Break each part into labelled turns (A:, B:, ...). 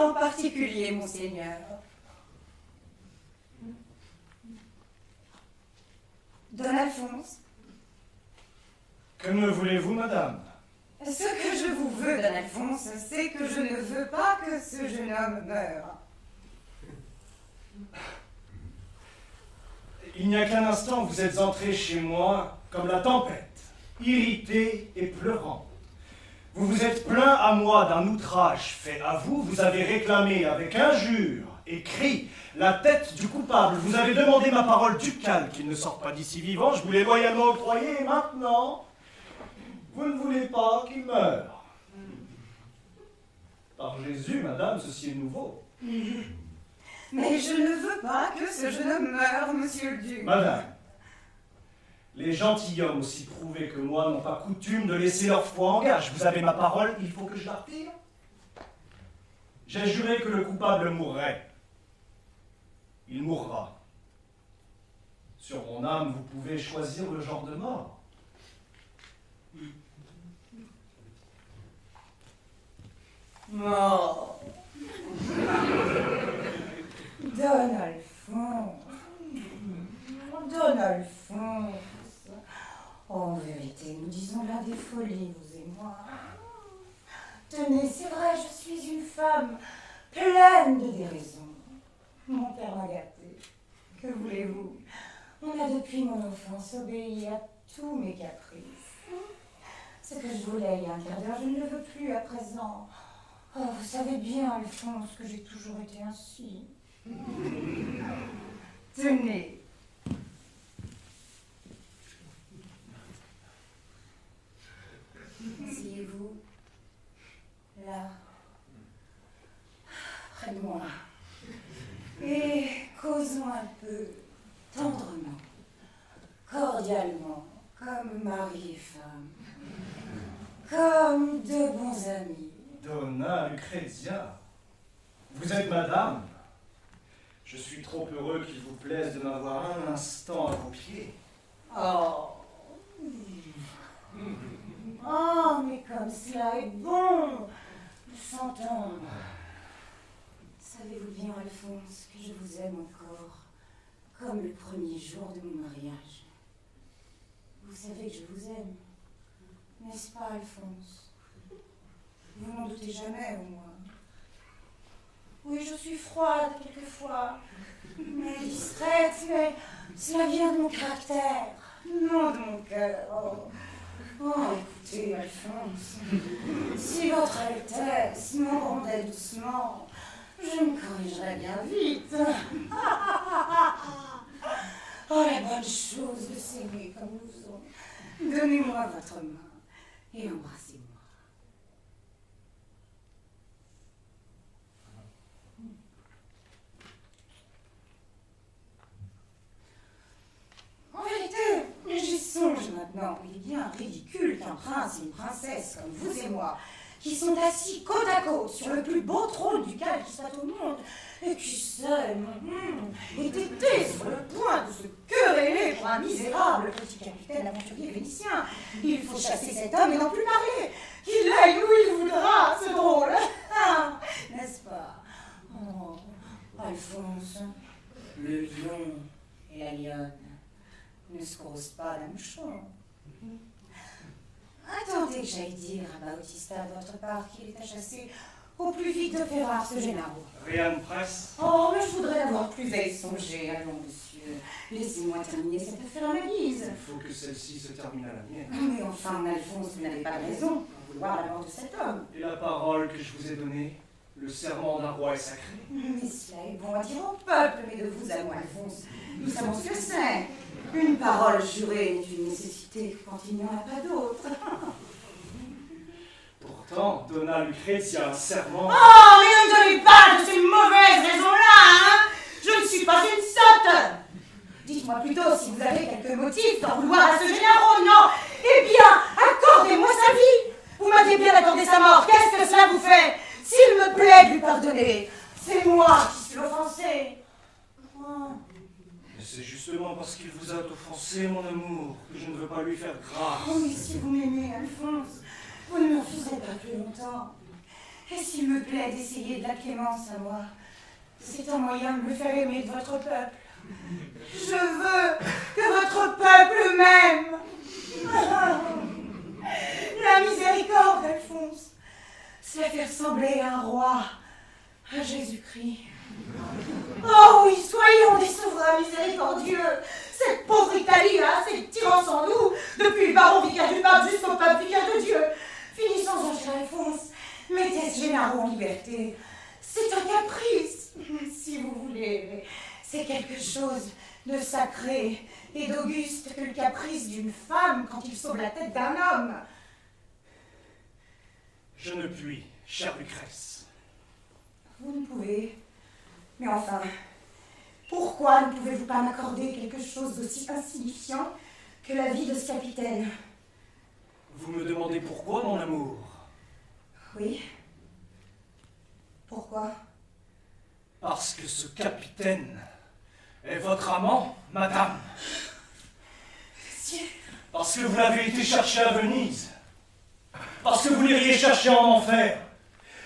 A: en particulier, monseigneur. Don Alphonse.
B: Que me voulez-vous, madame?
A: Ce que je vous veux, Don Alphonse, c'est que je ne veux pas que ce jeune homme meure.
B: Il n'y a qu'un instant, vous êtes entré chez moi comme la tempête, irrité et pleurant. Vous vous êtes plaint à moi d'un outrage fait à vous, vous avez réclamé avec injure et cri la tête du coupable, vous avez demandé ma parole ducale qu'il ne sorte pas d'ici vivant, je vous l'ai loyalement octroyé et maintenant, vous ne voulez pas qu'il meure. Par Jésus, madame, ceci est nouveau.
A: Mais je ne veux pas que ce jeune homme meure, monsieur le duc.
B: Madame, les gentilshommes aussi prouvés que moi n'ont pas coutume de laisser leur foi en gage. Vous avez ma parole, il faut que je la retire. J'ai juré que le coupable mourrait. Il mourra. Sur mon âme, vous pouvez choisir le genre de mort.
A: Mort. Don Alphonse. Don Alphonse. En vérité, nous disons là des folies, vous et moi. Tenez, c'est vrai, je suis une femme pleine de déraison. Mon père m'a gâtée. Que voulez-vous? On a depuis mon enfance obéi à tous mes caprices. Ce que je voulais il y a un quart d'heure, je ne le veux plus à présent. Oh, vous savez bien, Alphonse, que j'ai toujours été ainsi. Tenez. Asseyez-vous, là, près de moi, et causons un peu, tendrement, cordialement, comme mari et femme, comme deux bons amis.
B: Donna Lucrezia, vous êtes madame. Je suis trop heureux qu'il vous plaise de m'avoir un instant à vos pieds.
A: Oh. Oh, mais comme cela est bon de s'entendre. Savez-vous bien, Alphonse, que je vous aime encore, comme le premier jour de mon mariage. Vous savez que je vous aime, n'est-ce pas, Alphonse? Vous n'en doutez jamais, au moins. Oui, je suis froide quelquefois, mais distraite, mais cela vient de mon caractère, non de mon cœur. Oh, écoutez, Alphonse, si votre Altesse me rendait doucement, je me corrigerais bien vite. Oh, la bonne chose de s'aimer comme nous autres. Donnez-moi votre main et embrassez-moi. En vérité, j'y songe maintenant. Il est bien ridicule qu'un prince et une princesse comme vous et moi, qui sont assis côte à côte sur le plus beau trône ducal qui soit au monde, et qui s'aiment, aient été sur le point de se quereller pour un misérable petit capitaine aventurier vénitien. Il faut chasser cet homme et n'en plus parler. Qu'il aille où il voudra, c'est drôle. N'est-ce pas? Oh, Alphonse, le lion et la lionne ne se croisent pas la mouchon. Attendez que j'aille dire à Bautista de votre part qu'il est à chasser au plus vite de Ferrare ce Gennaro.
B: Rien ne presse.
A: Oh, mais je voudrais l'avoir plus vite songé. Allons, monsieur, laissez-moi terminer cette affaire à ma guise.
B: Il faut que celle-ci se termine à la mienne.
A: Mais enfin, Alphonse, vous n'avez pas de raison pour vouloir la mort de cet homme.
B: Et la parole que je vous ai donnée, le serment d'un roi est sacré.
A: Mais cela est bon à dire au peuple, mais de vous à moi, Alphonse, nous savons ce que c'est. Une parole jurée est une nécessité quand il n'y en a pas d'autre.
B: Pourtant, Donna Lucrezia a un serment.
A: Oh, mais ne me donnez pas de ces mauvaises raisons-là, hein! Je ne suis pas une sotte! Dites-moi plutôt si vous avez quelques motifs d'en vouloir à ce Gennaro, non? Eh bien, accordez-moi sa vie! Vous m'aviez bien accordé sa mort, qu'est-ce que cela vous fait? S'il me plaît de lui pardonner, c'est moi qui suis offensé. Oh.
B: Mais c'est justement parce qu'il vous a offensé, mon amour, que je ne veux pas lui faire grâce.
A: Oh, mais si vous m'aimez, Alphonse, vous ne me refuserez pas plus longtemps. Et s'il me plaît d'essayer de la clémence à moi, c'est un moyen de me faire aimer de votre peuple. Je veux que votre peuple m'aime. La miséricorde, Alphonse, cela fait ressembler à un roi, à Jésus-Christ. Oh oui, soyons des souverains miséricordieux. Cette pauvre Italie, là, c'est tirant sans nous, depuis le baron vicaire du pape jusqu'au pape vicaire de Dieu. Finissons-en, cher Alphonse. Mettez ce généraux en liberté. C'est un caprice, si vous voulez, mais c'est quelque chose de sacré et d'auguste que le caprice d'une femme quand il sauve la tête d'un homme.
B: Je ne puis, chère Lucrèce.
A: Vous ne pouvez. Mais enfin, pourquoi ne pouvez-vous pas m'accorder quelque chose d'aussi insignifiant que la vie de ce capitaine?
B: Vous me demandez pourquoi, mon amour?
A: Oui. Pourquoi?
B: Parce que ce capitaine est votre amant, madame.
A: Monsieur.
B: Parce que vous l'avez été chercher à Venise. Parce que vous l'iriez chercher en enfer.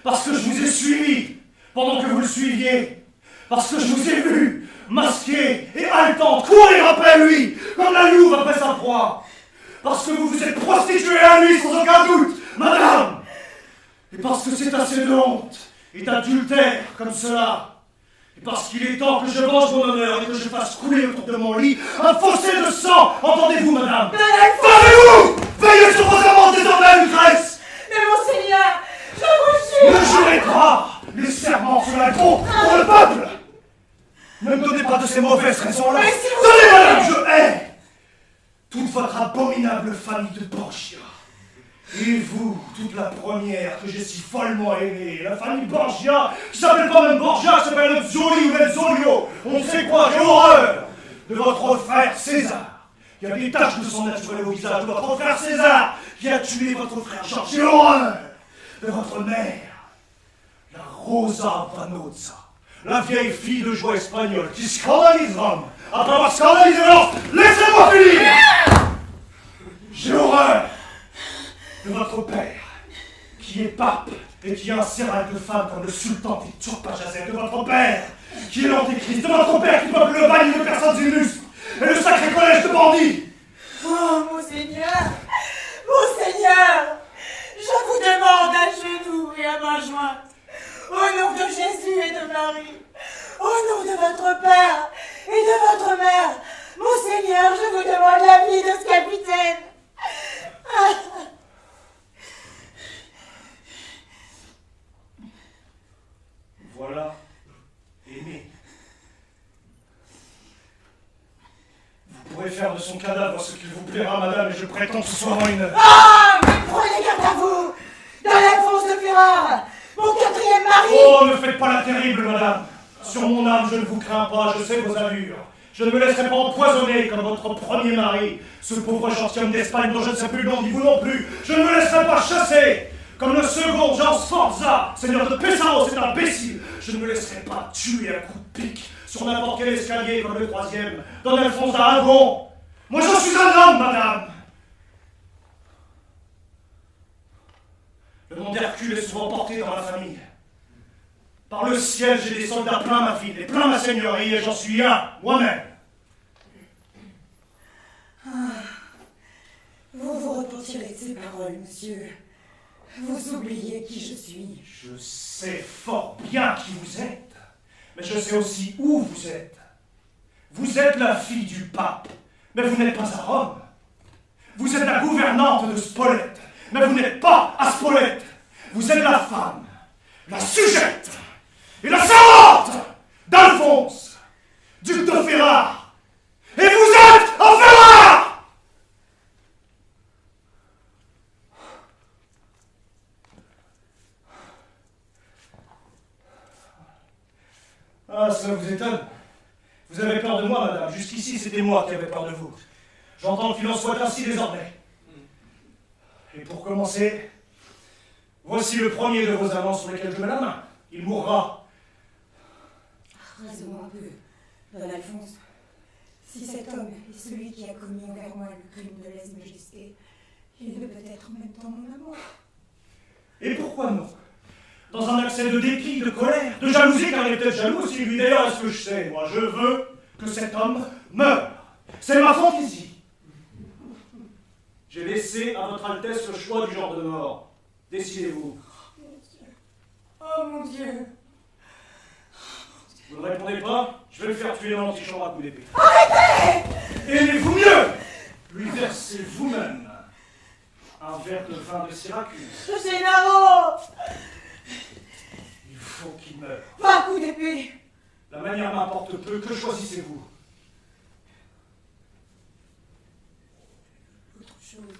B: Parce que je vous ai suivi pendant que vous le suiviez. Parce que je vous ai vu, masqué et haletant, courir après lui, comme la louve après sa proie. Parce que vous vous êtes prostituée à lui sans aucun doute, madame. Et parce que c'est assez de honte et d'adultère comme cela. Et parce qu'il est temps que je venge mon honneur et que je fasse couler autour de mon lit un fossé de sang, entendez-vous, madame? Parlez-vous! Veillez sur vos amants désormais, Lucrèce!
A: Mais monseigneur, je vous jure!
B: Ne jurez pas les serments sur la peau pour le peuple! Ne me donnez pas de ces mauvaises raisons-là!
A: Mais si vous
B: Tenez, madame, je hais toute votre abominable famille de Borgia. Et vous, toute la première que j'ai si follement aimée, la famille Borgia, qui s'appelle pas même Borgia, qui s'appelle le Zoli ou le Zolio. On sait quoi, j'ai horreur de votre frère César. Il y a des taches de sang naturel au visage de votre frère César, qui a tué votre frère Georges. J'ai horreur de votre mère, la Rosa Vanozza, la vieille fille de joie espagnole qui scandalise Rome. Après avoir scandalisé Rome, laissez-moi finir. J'ai horreur de votre père, qui est pape et qui a un sérail de femmes comme le sultan des Turpajazet, de votre père, qui est l'antéchrist, de votre père qui peuple le bagne de personnes illustres et le sacré collège de bandits.
A: Oh, monseigneur! Monseigneur! Je vous demande à genoux et à main jointe, au nom de Jésus et de Marie, au nom de votre père et de votre mère, monseigneur, je vous demande la vie de ce capitaine.
B: Voilà, aimé. Vous pourrez faire de son cadavre ce qu'il vous plaira, madame, et je prétends que ce soit en une heure.
A: Ah, mais prenez garde à vous! Dans l'Alphonse de Ferrare, mon quatrième mari!
B: Oh, ne faites pas la terrible, madame. Sur mon âme, je ne vous crains pas, je sais vos allures. Je ne me laisserai pas empoisonner comme votre premier mari, ce pauvre gentilhomme d'Espagne dont je ne sais plus le nom, ni vous non plus. Je ne me laisserai pas chasser comme le second Jean Sforza, seigneur de Pesaro, cet imbécile. Je ne me laisserai pas tuer à coups de pique sur n'importe quel escalier comme le troisième, Don Alphonse d'Aragon. Moi, je suis un homme, madame. Le nom d'Hercule est souvent porté dans ma famille. Par le ciel, j'ai des soldats plein ma ville et plein ma seigneurie, et j'en suis un, moi-même.
A: Vous vous repentirez de ces paroles, monsieur. Vous oubliez qui je suis.
B: Je sais fort bien qui vous êtes, mais je sais aussi où vous êtes. Vous êtes la fille du pape, mais vous n'êtes pas à Rome. Vous êtes la gouvernante de Spolète, mais vous n'êtes pas à Spolète. Vous êtes la femme, la sujette et la servante d'Alphonse, duc de Ferrare. Et vous êtes en Ferrare! Ah, cela vous étonne. Vous avez peur de moi, madame. Jusqu'ici, c'était moi qui avais peur de vous. J'entends qu'il en soit ainsi désormais. Et pour commencer, voici le premier de vos amants sur lesquels je mets la main. Il mourra.
A: Raisonnons un peu, Don Alphonse. Si cet homme est celui qui a commis envers moi le crime de lèse-majesté, il ne peut être en même temps mon amour.
B: Et pourquoi non? dans un accès de dépit, de colère, de jalousie, car il est peut-être jaloux aussi, lui d'ailleurs, est-ce que je sais? Moi, je veux que cet homme meure. C'est ma fantaisie. J'ai laissé à votre Altesse le choix du genre de mort. Décidez-vous.
A: Oh mon Dieu.
B: Vous ne répondez pas? Je vais le faire tuer dans l'antichambre à coups d'épée.
A: Arrêtez!
B: Aimez-vous mieux lui versez vous-même un verre de vin de Syracuse.
A: Gennaro!
B: Il faut qu'il meure.
A: Pas un coup d'épée!
B: La manière m'importe peu. Que choisissez-vous?
A: Autre chose.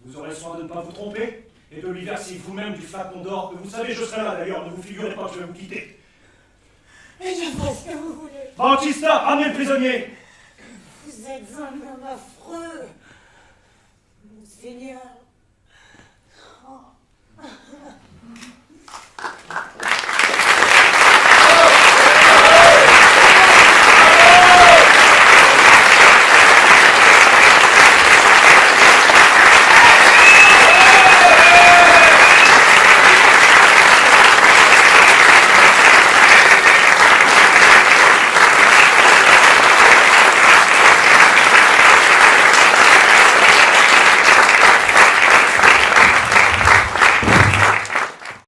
B: Vous aurez soin de ne pas vous tromper et de lui verser vous-même du flacon d'or que vous savez, je serai là d'ailleurs, ne vous figurez pas que je vais vous quitter.
A: Et je ferai ce que vous voulez.
B: Bautista, ramenez le prisonnier.
A: Vous êtes un homme affreux. Mon Seigneur.